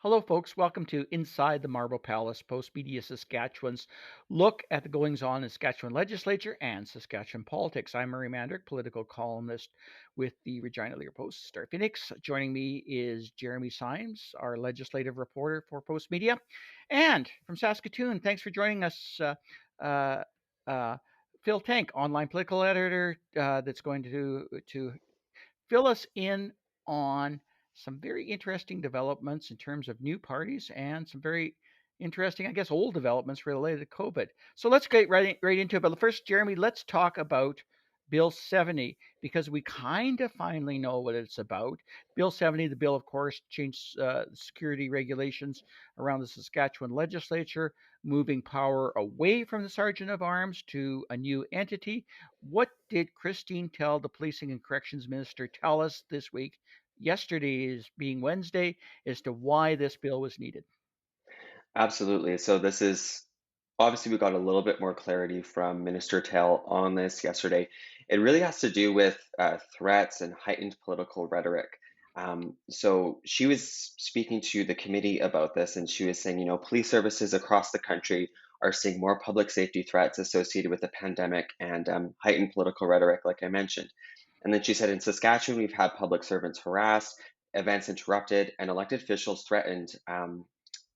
Hello, folks. Welcome to Inside the Marble Palace, Post Media Saskatchewan's look at the goings on in Saskatchewan legislature and Saskatchewan politics. I'm Murray Mandrick, political columnist with the Regina Lear Post StarPhoenix. Joining me is Jeremy Symes, our legislative reporter for Post Media. And from Saskatoon, thanks for joining us, uh, uh, Phil Tank, online political editor, that's going to fill us in on some very interesting developments in terms of new parties and some very interesting, I guess, old developments related to COVID. So let's get right into it. But first, Jeremy, let's talk about Bill 70 because we kind of finally know what it's about. Bill 70, the bill, of course, changed security regulations around the Saskatchewan legislature, moving power away from the Sergeant of Arms to a new entity. What did Christine tell the Policing and Corrections Minister tell us this week, yesterday is being Wednesday, as to why this bill was needed? Absolutely. So this is obviously we got a little bit more clarity from Minister Tell on this yesterday. It really has to do with threats and heightened political rhetoric. So she was speaking to the committee about this, and she was saying, police services across the country are seeing more public safety threats associated with the pandemic and heightened political rhetoric, like I mentioned. And then she said, in Saskatchewan, we've had public servants harassed, events interrupted, and elected officials threatened.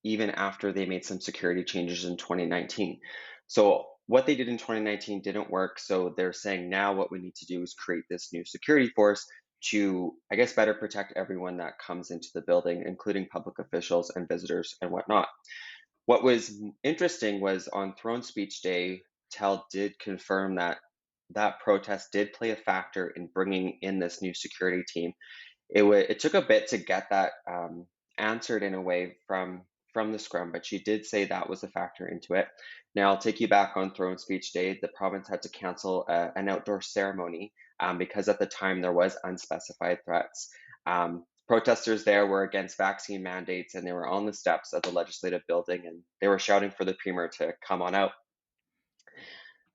Even after they made some security changes in 2019. So what they did in 2019 didn't work. So they're saying now what we need to do is create this new security force to, I guess, better protect everyone that comes into the building, including public officials and visitors and whatnot. What was interesting was on Throne Speech Day, Tell did confirm that that protest did play a factor in bringing in this new security team. It took a bit to get that answered in a way from the scrum, but she did say that was a factor into it. Now I'll take you back on Throne Speech Day. The province had to cancel an outdoor ceremony because at the time there was unspecified threats. Protesters there were against vaccine mandates, and they were on the steps of the legislative building, and they were shouting for the premier to come on out.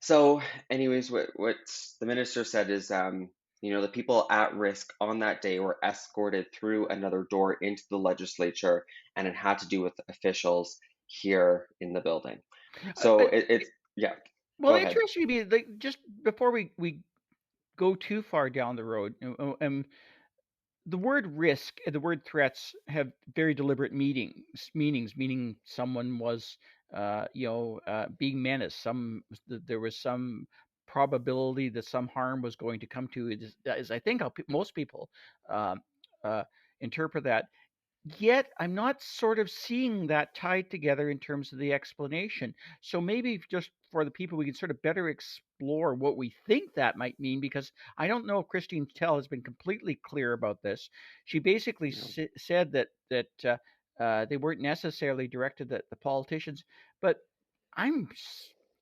So, anyways, what the minister said is, the people at risk on that day were escorted through another door into the legislature, and it had to do with officials here in the building. Uh, So uh, it's yeah. well, Go ahead. interesting to me, like, just before we go too far down the road, the word risk and the word threats have very deliberate meanings, meaning someone was, being menaced. There was some probability that some harm was going to come to it. Is I think how most people um, uh, interpret that. Yet I'm not sort of seeing that tied together in terms of the explanation. So maybe just for the people, we can sort of better explore what we think that might mean, because I don't know if Christine Tell has been completely clear about this. She basically You know, said that they weren't necessarily directed at the politicians, but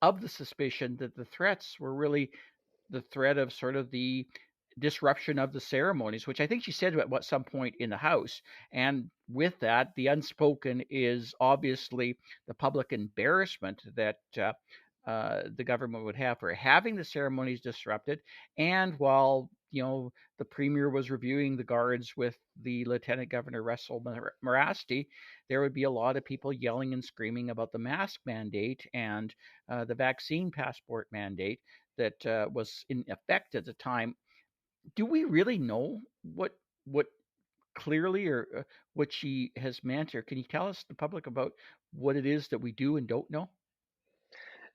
of the suspicion that the threats were really the threat of sort of the disruption of the ceremonies, which I think she said at some point in the House. And with that, the unspoken is obviously the public embarrassment that the government would have for having the ceremonies disrupted. And while the premier was reviewing the guards with the Lieutenant Governor Russell Marasti, there would be a lot of people yelling and screaming about the mask mandate and the vaccine passport mandate that was in effect at the time. Do we really know what clearly or what she has meant, or can you tell us the public about what it is that we do and don't know?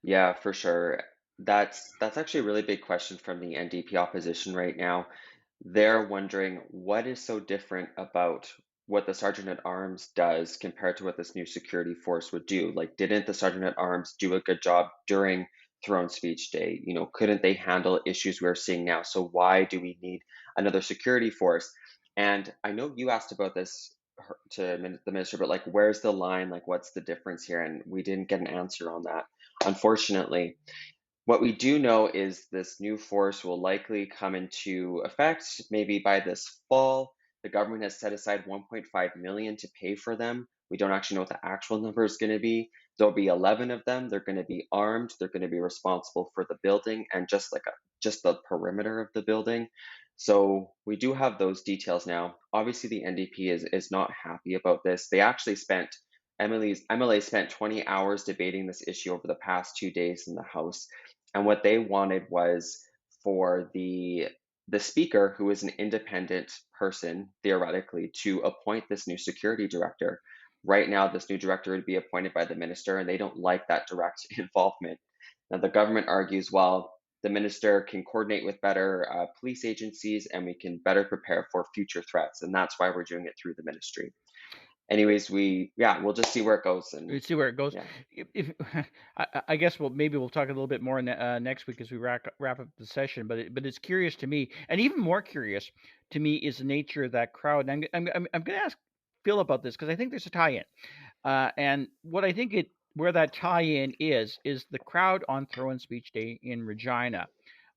yeah, for sure. That's actually a really big question from the NDP opposition right now. They're wondering what is so different about what the Sergeant at Arms does compared to what this new security force would do. Like, didn't the Sergeant at Arms do a good job during Throne Speech Day? Couldn't they handle issues we're seeing now? So why do we need another security force? And I know you asked about this to the minister, but like, where's the line? Like, what's the difference here? And we didn't get an answer on that, unfortunately. What we do know is this new force will likely come into effect maybe by this fall. The government has set aside 1.5 million to pay for them. We don't actually know what the actual number is going to be. There'll be 11 of them. They're going to be armed. They're going to be responsible for the building and just the perimeter of the building. So we do have those details now. Obviously, the NDP is not happy about this. They actually spent MLA spent 20 hours debating this issue over the past 2 days in the House, and what they wanted was for the speaker, who is an independent person theoretically, to appoint this new security director. Right now, this new director would be appointed by the minister, and they don't like that direct involvement. Now, the government argues, well, the minister can coordinate with better police agencies and we can better prepare for future threats. And that's why we're doing it through the ministry. Anyways, we'll just see where it goes. And Let's see where it goes. yeah, If I guess maybe we'll talk a little bit more next week as we wrap up the session. But it's curious to me, and even more curious to me is the nature of that crowd. And I'm going to ask Phil about this because I think there's a tie-in. And what I think where that tie-in is the crowd on Throne Speech Day in Regina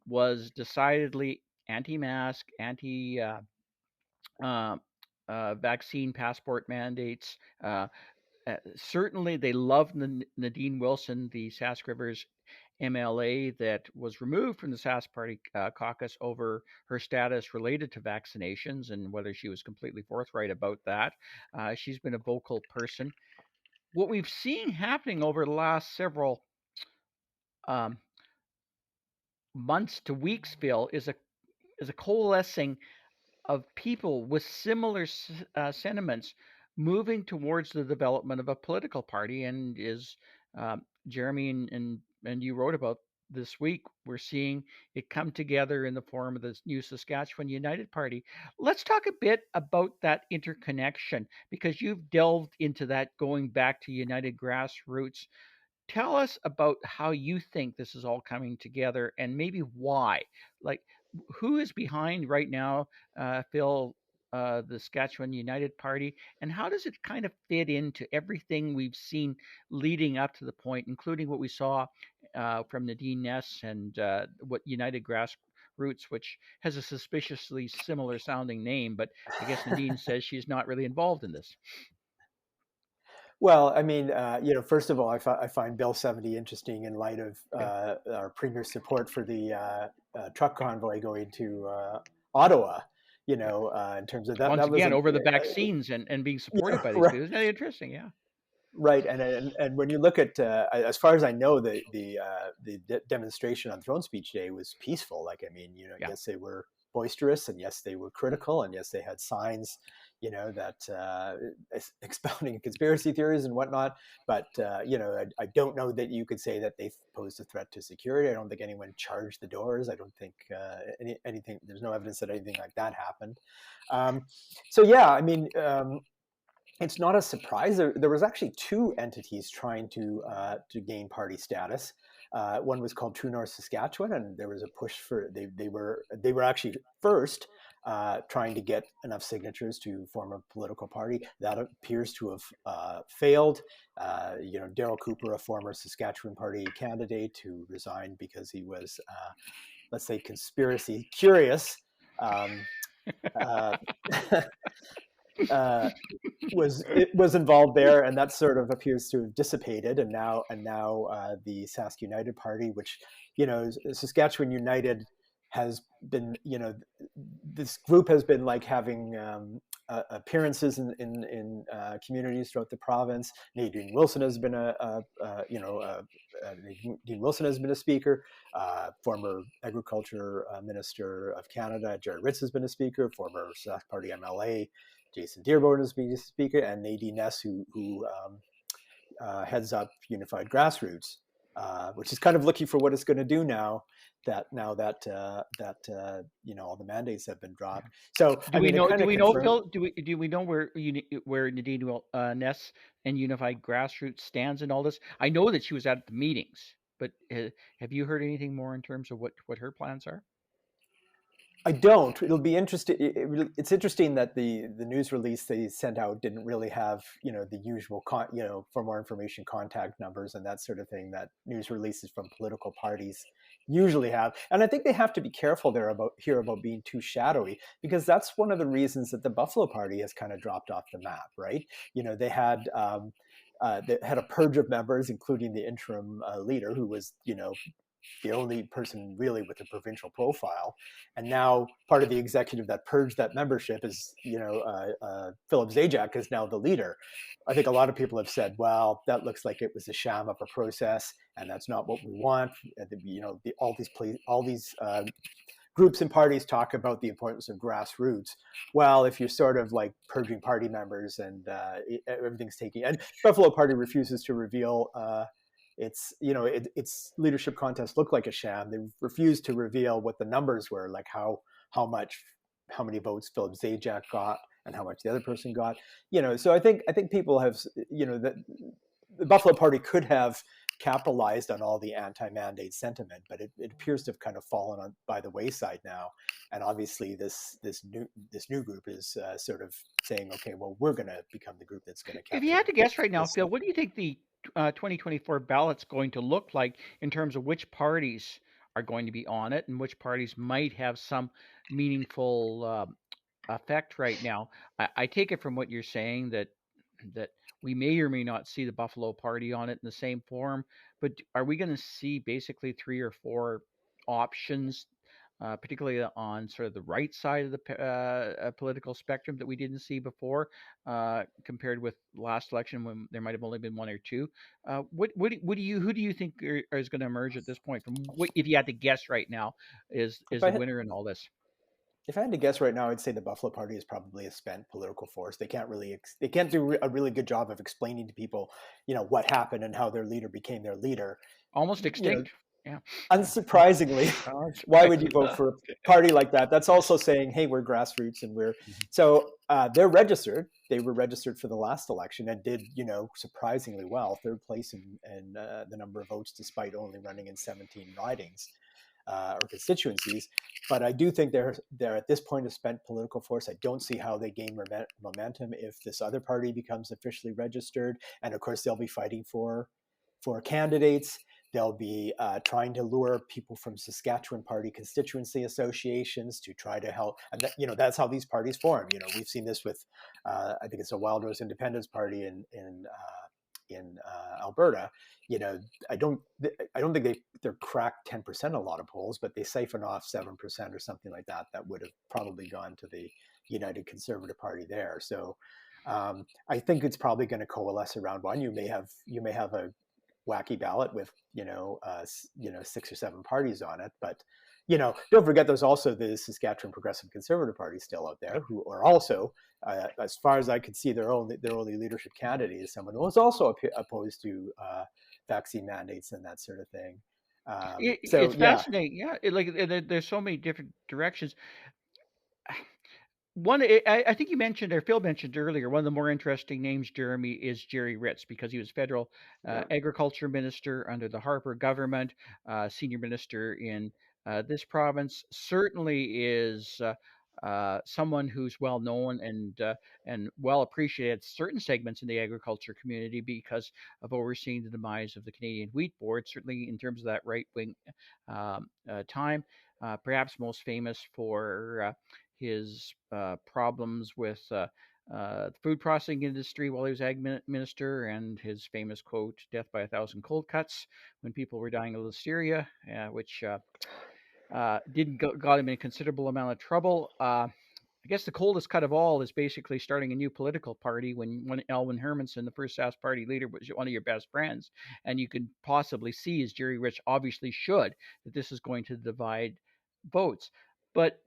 was decidedly anti-mask, anti uh, vaccine passport mandates. Certainly, they loved Nadine Wilson, the Sask Rivers MLA that was removed from the Sask Party caucus over her status related to vaccinations and whether she was completely forthright about that. She's been a vocal person. What we've seen happening over the last several um, months to weeks, Phil, is a coalescing of people with similar sentiments moving towards the development of a political party. And is Jeremy and you wrote about this week, we're seeing it come together in the form of this new Saskatchewan United Party. Let's talk a bit about that interconnection because you've delved into that going back to United Grassroots. Tell us about how you think this is all coming together and maybe why. Like, who is behind right now, Phil, the Saskatchewan United Party, and how does it kind of fit into everything we've seen leading up to the point, including what we saw from Nadine Ness and what United Grassroots, which has a suspiciously similar sounding name, but I guess Nadine says she's not really involved in this. Well, I mean, first of all, I find Bill 70 interesting in light of Yeah. our premier's support for the truck convoy going to Ottawa. Yeah. In terms of that, Once that was again, a over the vaccines and being supported yeah, by these right. people. Isn't that interesting? Yeah. Right, and when you look at, as far as I know, the demonstration on Throne Speech Day was peaceful. Like, I mean, Yeah. yes, they were boisterous, and yes, they were critical, and yes, they had signs, that expounding conspiracy theories and whatnot. But I don't know that you could say that they posed a threat to security. I don't think anyone charged the doors. I don't think anything. There's no evidence that anything like that happened. So yeah, I mean. It's not a surprise. There was actually two entities trying to gain party status. One was called True North Saskatchewan, and there was a push for they were actually first trying to get enough signatures to form a political party. That appears to have failed. Daryl Cooper, a former Saskatchewan Party candidate, who resigned because he was, let's say, conspiracy curious. Uh, uh, was involved there, and that sort of appears to have dissipated. And now the Sask United Party, which Saskatchewan United has been, this group has been like having appearances in communities throughout the province. Nadine Wilson has been Nadine Wilson has been a speaker. Former Agriculture Minister of Canada Jerry Ritz has been a speaker. Former Sask Party MLA Jason Dearborn is being a speaker, and Nadine Ness, who heads up Unified Grassroots, which is kind of looking for what it's going to do now that all the mandates have been dropped. So Do I we mean, it know? kind Do of we know, confirms. Phil? Do we know where Nadine Ness and Unified Grassroots stands in all this? I know that she was at the meetings, but have you heard anything more in terms of what her plans are? I don't. It'll be interesting. It's interesting that the news release they sent out didn't really have the usual for more information contact numbers and that sort of thing that news releases from political parties usually have. And I think they have to be careful there about being too shadowy, because that's one of the reasons that the Buffalo Party has kind of dropped off the map. Right? They had a purge of members, including the interim leader, who was the only person really with a provincial profile. And now part of the executive that purged that membership is, Philip Zajac is now the leader. I think a lot of people have said, well, that looks like it was a sham of a process, and that's not what we want. All these groups and parties talk about the importance of grassroots. Well, if you're sort of like purging party members and everything's taking, and Buffalo Party refuses to reveal its leadership contest looked like a sham. They refused to reveal what the numbers were, like how many votes Philip Zajac got and how much the other person got. So I think people have, that the Buffalo Party could have capitalized on all the anti-mandate sentiment, but it appears to have kind of fallen on by the wayside now. And obviously, this new group is sort of saying, okay, well, we're going to become the group that's going to If you capture had to guess right now, this. Phil, what do you think the 2024 ballot's going to look like in terms of which parties are going to be on it and which parties might have some meaningful effect right now? I take it from what you're saying that we may or may not see the Buffalo Party on it in the same form, but are we going to see basically three or four options, particularly on sort of the right side of the political spectrum that we didn't see before, compared with last election when there might have only been one or two? Who do you think is going to emerge at this point? From what, if you had to guess right now, If is I the had, winner in all this? if I had to guess right now, I'd say the Buffalo Party is probably a spent political force. They can't do a really good job of explaining to people, what happened and how their leader became their leader. Almost You know, extinct. Yeah. Unsurprisingly, why would you vote Unsurprisingly. for a party like that? That's also saying, hey, we're grassroots and we're Mhm. so they're registered. They were registered for the last election and did, surprisingly well, third place in the number of votes, despite only running in 17 ridings or constituencies. But I do think they're at this point a spent political force. I don't see how they gain momentum if this other party becomes officially registered. And of course, they'll be fighting for candidates. They'll be trying to lure people from Saskatchewan party constituency associations to try to help. And that's how these parties form. We've seen this with, I think it's a Wild Rose Independence Party in Alberta. You know, I don't think they're cracked 10% a lot of polls, but they siphon off 7% or something like that. That would have probably gone to the United Conservative Party there. So I think it's probably going to coalesce around one. You may have a wacky ballot with 6 or 7 parties on it, but don't forget there's also the Saskatchewan Progressive Conservative Party still out there, who are also, as far as I could see, their only leadership candidate is someone who was also opposed to vaccine mandates and that sort of thing. So It's yeah, fascinating. Yeah, there's so many different directions. I think you mentioned, or Phil mentioned earlier, one of the more interesting names, Jeremy, is Jerry Ritz, because he was federal Yeah. agriculture minister under the Harper government, senior minister in this province. Certainly is someone who's well known and well appreciated at certain segments in the agriculture community because of overseeing the demise of the Canadian Wheat Board. Certainly in terms of that right wing time, perhaps most famous for his problems with the food processing industry while he was ag minister, and his famous quote, "Death by a thousand cold cuts," when people were dying of listeria, which didn't got him in a considerable amount of trouble. I guess the coldest cut of all is basically starting a new political party when Elwin Hermanson, the first Sask party leader, was one of your best friends. And you can possibly see, as Jerry Rich obviously should, that this is going to divide votes. But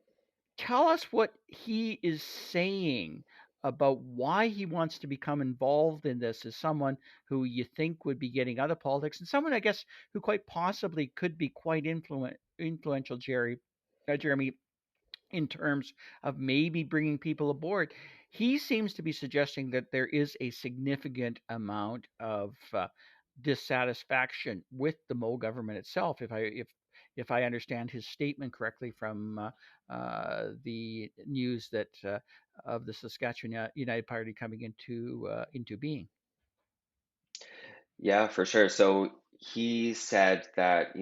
tell us what he is saying about why he wants to become involved in this as someone who you think would be getting out of politics, and someone, I guess, who quite possibly could be quite influential, Jeremy, in terms of maybe bringing people aboard. He seems to be suggesting that there is a significant amount of dissatisfaction with the Mo government itself. If I understand his statement correctly from the news that of the Saskatchewan United Party coming into being. Yeah, for sure. So he said that,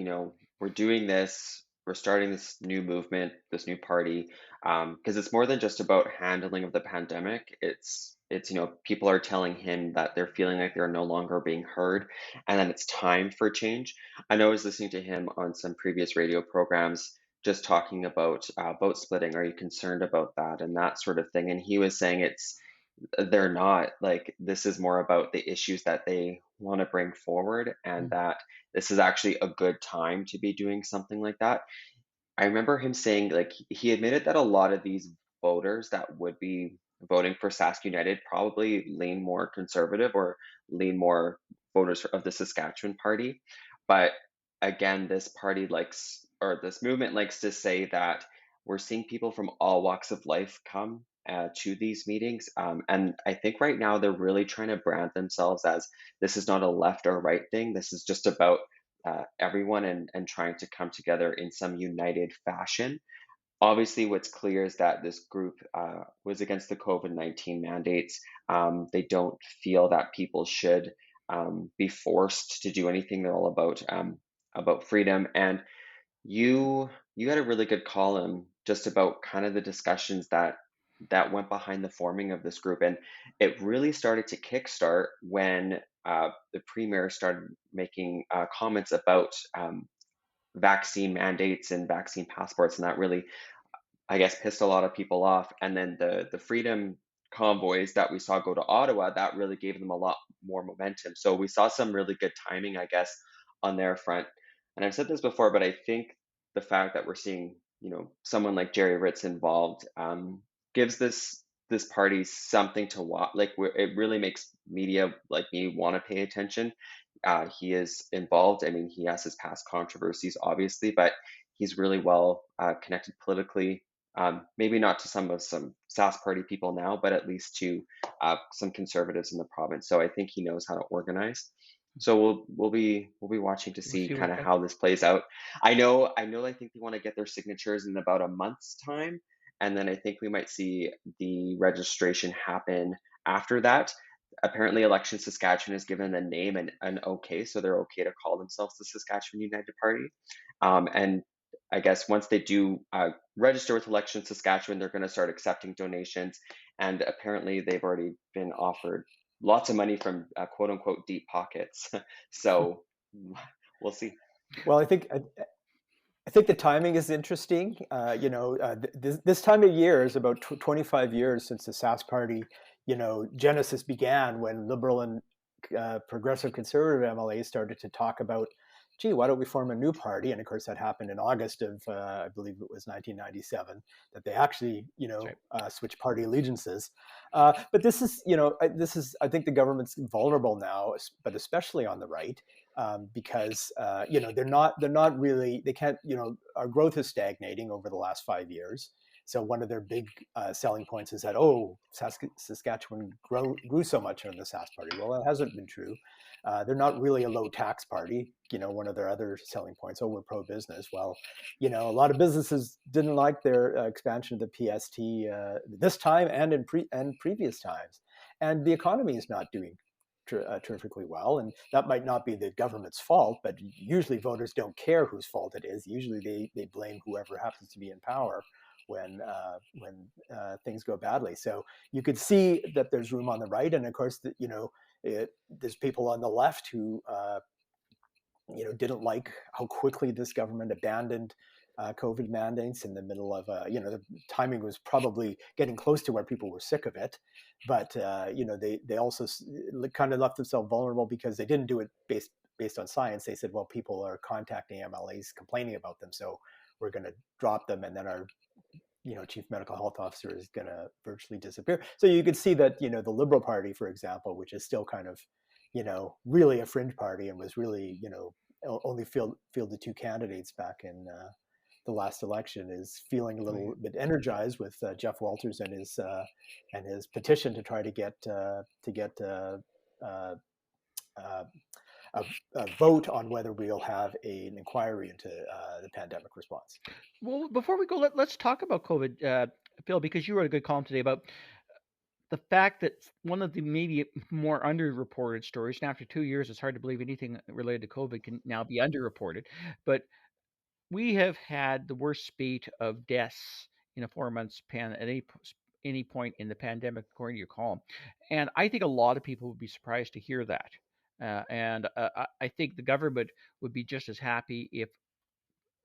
we're doing this we're starting this new movement, this new party, because it's more than just about handling of the pandemic. It's people are telling him that they're feeling like they're no longer being heard, and then it's time for change. I know I was listening to him on some previous radio programs, just talking about boat splitting. Are you concerned about that and that sort of thing? And he was saying they're not, like, this is more about the issues that they want to bring forward, and Mm. that this is actually a good time to be doing something like that. I remember him saying, like, he admitted that a lot of these voters that would be voting for Sask United probably lean more conservative or lean more voters of the Saskatchewan party. But again, this party likes, or this movement likes to say that we're seeing people from all walks of life come to these meetings. And I think right now they're really trying to brand themselves as, this is not a left or right thing. This is just about everyone, and trying to come together in some united fashion. Obviously, what's clear is that this group was against the COVID-19 mandates. They don't feel that people should be forced to do anything. They're all about freedom. And you had a really good column just about kind of the discussions that went behind the forming of this group, and it really started to kickstart when the premier started making comments about vaccine mandates and vaccine passports, and that really, I guess, pissed a lot of people off. And then the freedom convoys that we saw go to Ottawa, that really gave them a lot more momentum. So we saw some really good timing, I guess, on their front. And I've said this before, but I think the fact that we're seeing, someone like Jerry Ritz involved, gives this party something to watch. Like, it really makes media like me want to pay attention. He is involved. I mean, he has his past controversies, obviously, but he's really well connected politically. Maybe not to some Sask Party people now, but at least to some conservatives in the province. So I think he knows how to organize. So we'll be watching to We'll see see what kind of that. how this plays out. I know. I think they want to get their signatures in about a month's time, and then I think we might see the registration happen after that. Apparently, Election Saskatchewan has given the name an okay, so they're okay to call themselves the Saskatchewan United Party. And I guess once they do register with Election Saskatchewan, they're going to start accepting donations. And apparently, they've already been offered lots of money from quote unquote deep pockets. So we'll see. Well, I think the timing is interesting. This time of year is about 25 years since the Sask Party, genesis began, when liberal and progressive conservative MLAs started to talk about, gee, why don't we form a new party? And of course, that happened in August of, I believe it was 1997, that they actually, That's right. switched party allegiances. But I think the government's vulnerable now, but especially on the right, because they're not really, they can't, our growth is stagnating over the last 5 years. So one of their big selling points is that, oh, Saskatchewan grew so much under the Sask Party. Well, that hasn't been true. They're not really a low tax party. One of their other selling points, oh, we're pro business. Well, a lot of businesses didn't like their expansion of the PST this time and in previous times, and the economy is not doing terrifically well. And that might not be the government's fault, but usually voters don't care whose fault it is. Usually they blame whoever happens to be in power when things go badly. So you could see that there's room on the right, and of course, there's people on the left who didn't like how quickly this government abandoned COVID mandates in the middle of the timing was probably getting close to where people were sick of it, but they also kind of left themselves vulnerable because they didn't do it based on science. They said, well, people are contacting MLAs complaining about them, so we're going to drop them, and then our chief medical health officer is going to virtually disappear. So you could see that the Liberal Party, for example, which is still kind of really a fringe party and was really only fielded two candidates back in the last election, is feeling a Oh yeah. little bit energized with Jeff Walters and his petition to try to get uh, uh, a vote on whether we'll have an inquiry into the pandemic response. Well, before we go, let's talk about COVID, Phil, because you wrote a good column today about the fact that one of the maybe more underreported stories, and after 2 years, it's hard to believe anything related to COVID can now be underreported. But we have had the worst spate of deaths in a 4 month span at any point in the pandemic, according to your column. And I think a lot of people would be surprised to hear that. And I think the government would be just as happy if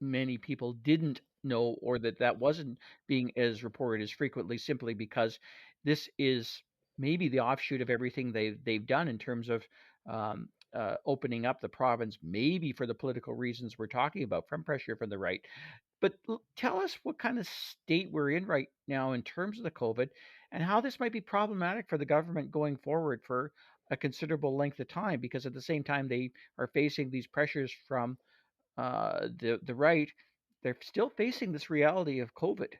many people didn't know, or that wasn't being as reported as frequently, simply because this is maybe the offshoot of everything they've done in terms of opening up the province, maybe for the political reasons we're talking about, from pressure from the right. But tell us what kind of state we're in right now in terms of the COVID, and how this might be problematic for the government going forward for a considerable length of time, because at the same time they are facing these pressures from the right. They're still facing this reality of COVID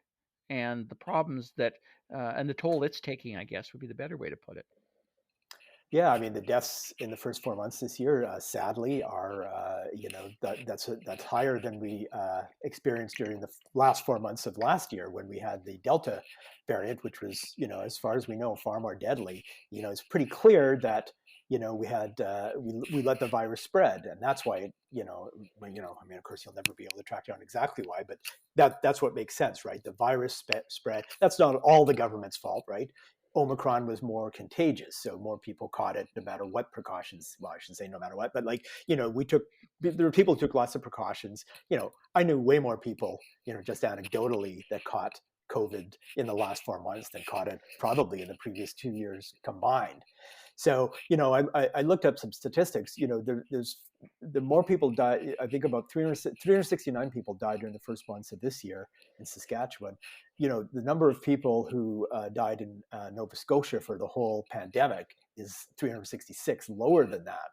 and the problems that and the toll it's taking, I guess, would be the better way to put it. Yeah, I mean the deaths in the first 4 months this year, sadly, are that's higher than we experienced during the last 4 months of last year when we had the Delta variant, which was, as far as we know, far more deadly. It's pretty clear that we had we let the virus spread, and that's why I mean, of course, you'll never be able to track down exactly why, but that's what makes sense, right? The virus spread. That's not all the government's fault, right? Omicron was more contagious, so more people caught it no matter what precautions. Well, I shouldn't say no matter what, but there were people who took lots of precautions. I knew way more people, just anecdotally, that caught COVID in the last 4 months than caught it probably in the previous 2 years combined. So, I looked up some statistics. There's the more people died. I think about 369 people died during the first months of this year in Saskatchewan. The number of people who died in Nova Scotia for the whole pandemic is 366, lower than that.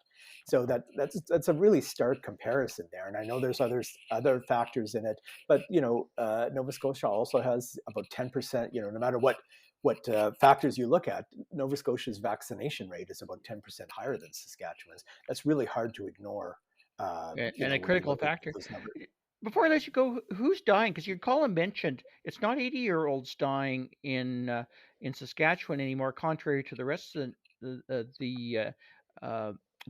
So that's a really stark comparison there. And I know there's other factors in it, but Nova Scotia also has about 10%. No matter what factors you look at, Nova Scotia's vaccination rate is about 10% higher than Saskatchewan's. That's really hard to ignore. And a When you critical look at factor. those numbers. Before I let you go, who's dying? Because your column mentioned it's not 80-year-olds dying in Saskatchewan anymore, contrary to the rest of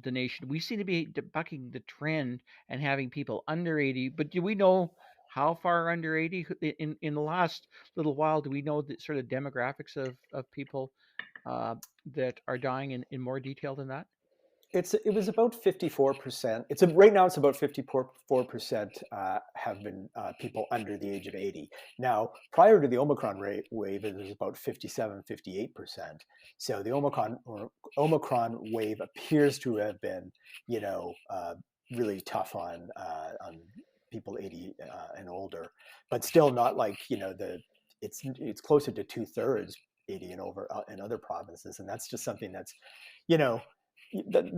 the nation. We seem to be bucking the trend and having people under 80. But do we know how far under 80 in the last little while? Do we know the sort of demographics of people that are dying in more detail than that? It was about 54%. Right now it's about 54% have been people under the age of 80. Now, prior to the Omicron wave, it was about 57, 58%. So the Omicron wave appears to have been, really tough on people 80 and older, but still not like it's closer to 2/3 80 and over in other provinces, and that's just something that's you know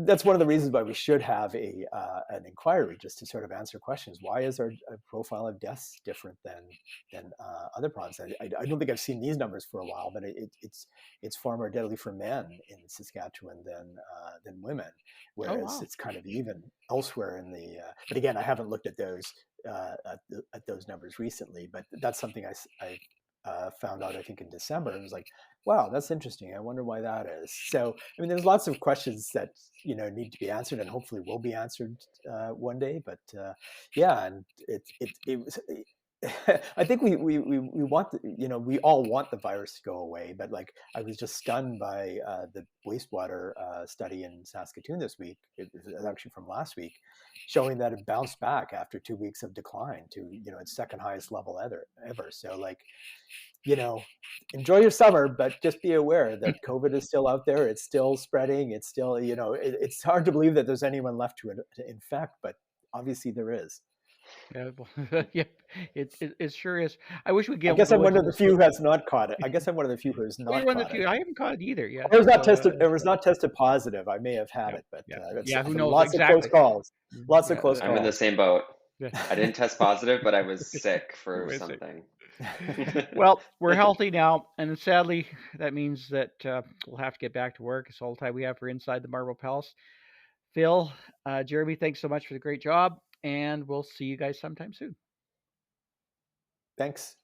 that's one of the reasons why we should have an inquiry, just to sort of answer questions. Why is our profile of deaths different than other provinces? I don't think I've seen these numbers for a while, but it's far more deadly for men in Saskatchewan than women, Oh whereas wow. it's kind of even elsewhere in the. But again, I haven't looked at those at those numbers recently, but that's something I found out, I think, in December. It was like, wow, that's interesting. I wonder why that is. So, I mean, there's lots of questions that need to be answered, and hopefully will be answered one day. But yeah, and it was. I think we want we all want the virus to go away, but like I was just stunned by the wastewater study in Saskatoon this week. It was actually from last week, showing that it bounced back after 2 weeks of decline to its second highest level ever. So like enjoy your summer, but just be aware that COVID is still out there. It's still spreading. It's still, it's hard to believe that there's anyone left to infect, but obviously there is. Yeah, well, yep, it sure is. I wish we'd I get guess I'm go one into of the this. few who has not caught it. I guess I'm one of the few who has Well, you're not one of the caught it. few. I haven't caught it either yet. I was not So tested. I was not tested positive. I may have had yeah, it, but yeah, it's yeah. Who knows lots of close exactly? calls. Lots of Yeah, close I'm in the calls. same boat. yeah. I didn't test positive, but I was sick for Wait a sec. something. Well, we're healthy now, and sadly, that means that we'll have to get back to work. It's all the time we have for Inside the Marble Palace. Phil, Jeremy, thanks so much for the great job, and we'll see you guys sometime soon. Thanks.